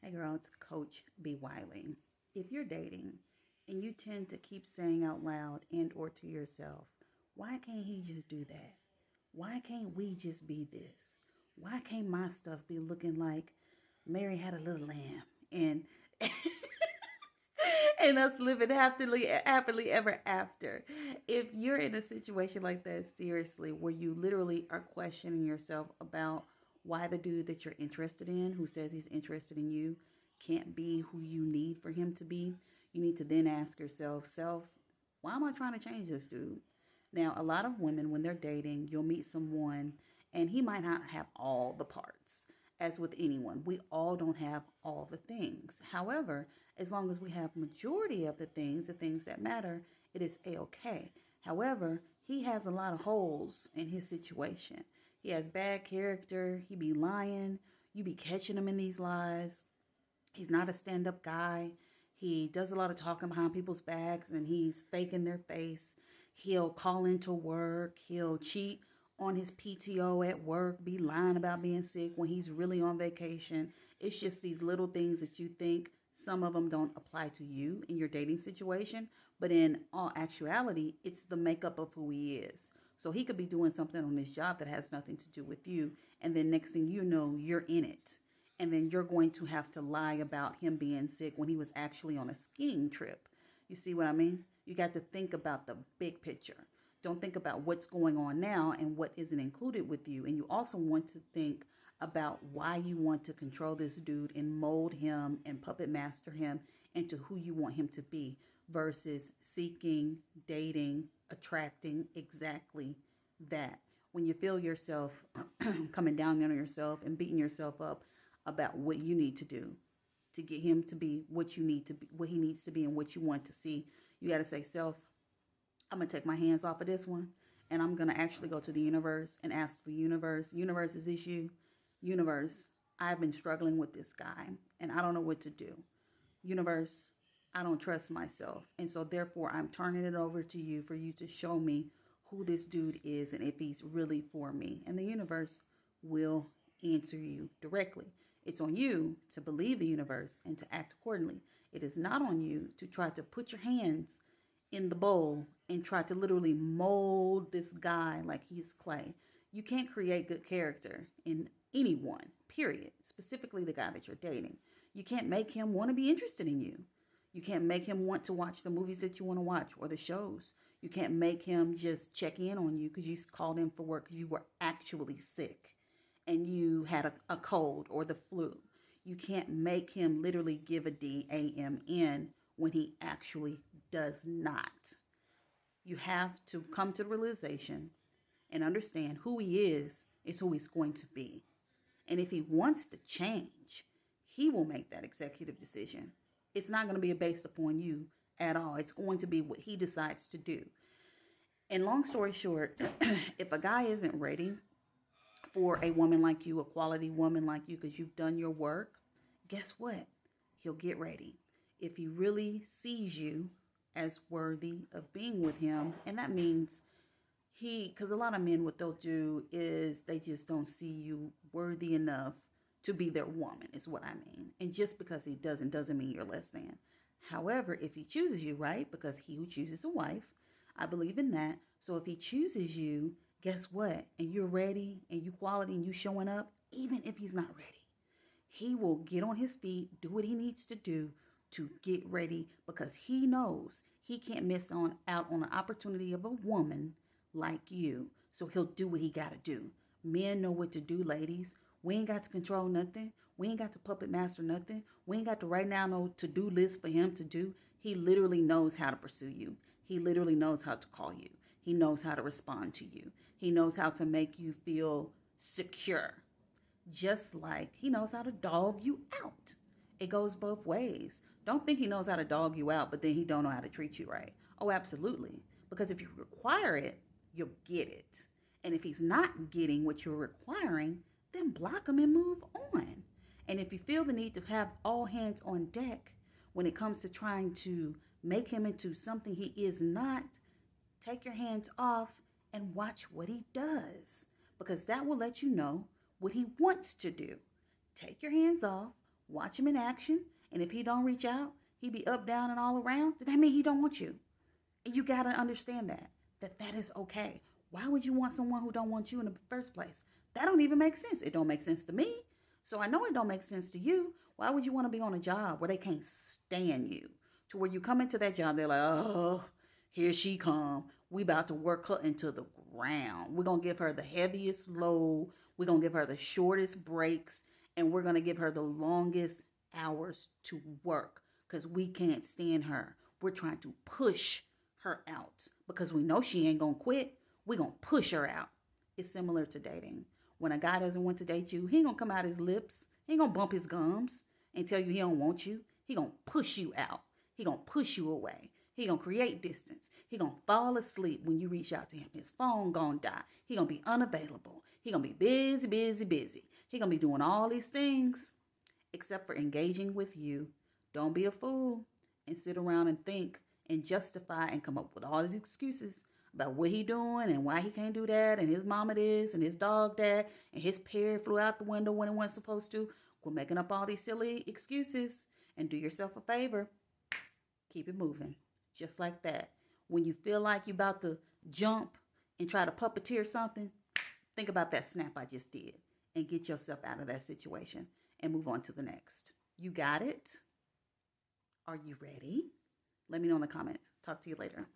Hey girl, it's Coach B. Wiley. If you're dating and you tend to keep saying out loud and or to yourself, why can't he just do that? Why can't we just be this? Why can't my stuff be looking like Mary had a little lamb and and us living happily ever after? If you're in a situation like that, seriously, where you literally are questioning yourself about why the dude that you're interested in, who says he's interested in you, can't be who you need for him to be, you need to then ask yourself, why am I trying to change this dude? Now, a lot of women, when they're dating, you'll meet someone and he might not have all the parts. As with anyone, we all don't have all the things. However, as long as we have majority of the things that matter, it is a-okay. However, he has a lot of holes in his situation. He has bad character. He be lying. You be catching him in these lies. He's not a stand-up guy. He does a lot of talking behind people's backs and he's faking their face. He'll call into work. He'll cheat on his PTO at work, be lying about being sick when he's really on vacation. It's just these little things that you think, some of them don't apply to you in your dating situation, but in all actuality, it's the makeup of who he is. So he could be doing something on his job that has nothing to do with you, and then next thing you know, you're in it. And then you're going to have to lie about him being sick when he was actually on a skiing trip. You see what I mean? You got to think about the big picture. Don't think about what's going on now and what isn't included with you. And you also want to think about why you want to control this dude and mold him and puppet master him into who you want him to be versus seeking, dating, attracting exactly that. When you feel yourself coming down on yourself and beating yourself up about what you need to do to get him to be what you need to be, what he needs to be, and what you want to see, you got to say, self, I'm going to take my hands off of this one and I'm going to actually go to the universe and ask the universe, universe, is this you? Universe, I've been struggling with this guy and I don't know what to do. Universe, I don't trust myself. And so therefore I'm turning it over to you for you to show me who this dude is and if he's really for me. And the universe will answer you directly. It's on you to believe the universe and to act accordingly. It is not on you to try to put your hands in the bowl and try to literally mold this guy like he's clay. You can't create good character in anyone, period. Specifically the guy that you're dating. You can't make him want to be interested in you. You can't make him want to watch the movies that you want to watch or the shows. You can't make him just check in on you because you called in for work because you were actually sick and you had a cold or the flu. You can't make him literally give a DAMN when he actually does not. You have to come to the realization and understand who he is who he's going to be. And if he wants to change, he will make that executive decision. It's not going to be based upon you at all. It's going to be what he decides to do. And long story short, if a guy isn't ready for a woman like you, a quality woman like you, because you've done your work, guess what? He'll get ready. If he really sees you as worthy of being with him, and that means because a lot of men, what they'll do is they just don't see you worthy enough to be their woman, is what I mean. And just because he doesn't mean you're less than. However, if he chooses you, right? Because he who chooses a wife, I believe in that. So if he chooses you, guess what? And you're ready and you quality and you showing up, even if he's not ready, he will get on his feet, do what he needs to do to get ready because he knows he can't miss out on an opportunity of a woman like you. So he'll do what he got to do. Men know what to do, ladies. We ain't got to control nothing. We ain't got to puppet master nothing. We ain't got to right now no to-do list for him to do. He literally knows how to pursue you. He literally knows how to call you. He knows how to respond to you. He knows how to make you feel secure. Just like he knows how to dog you out. It goes both ways. Don't think he knows how to dog you out, but then he don't know how to treat you right. Oh, absolutely. Because if you require it, you'll get it. And if he's not getting what you're requiring, then block him and move on. And if you feel the need to have all hands on deck when it comes to trying to make him into something he is not, take your hands off and watch what he does. Because that will let you know what he wants to do. Take your hands off, Watch him in action. And if he don't reach out, he be up, down, and all around, then that means he don't want you. And you got to understand that is okay. Why would you want someone who don't want you in the first place? That don't even make sense. It don't make sense to me. So I know it don't make sense to you. Why would you want to be on a job where they can't stand you? To where you come into that job, they're like, oh, here she come. We about to work her into the ground. We're going to give her the heaviest load. We're going to give her the shortest breaks. And we're going to give her the longest hours to work because we can't stand her. We're trying to push her out because we know she ain't going to quit. We're going to push her out. It's similar to dating. When a guy doesn't want to date you, he ain't going to come out his lips. He ain't going to bump his gums and tell you he don't want you. He going to push you out. He going to push you away. He going to create distance. He going to fall asleep when you reach out to him. His phone going to die. He going to be unavailable. He going to be busy, busy, busy. He going to be doing all these things except for engaging with you. Don't be a fool and sit around and think and justify and come up with all these excuses about what he doing and why he can't do that and his mama this and his dog that and his parrot flew out the window when it wasn't supposed to. Quit making up all these silly excuses and do yourself a favor. Keep it moving. Just like that. When you feel like you're about to jump and try to puppeteer something, think about that snap I just did and get yourself out of that situation and move on to the next. You got it? Are you ready? Let me know in the comments. Talk to you later.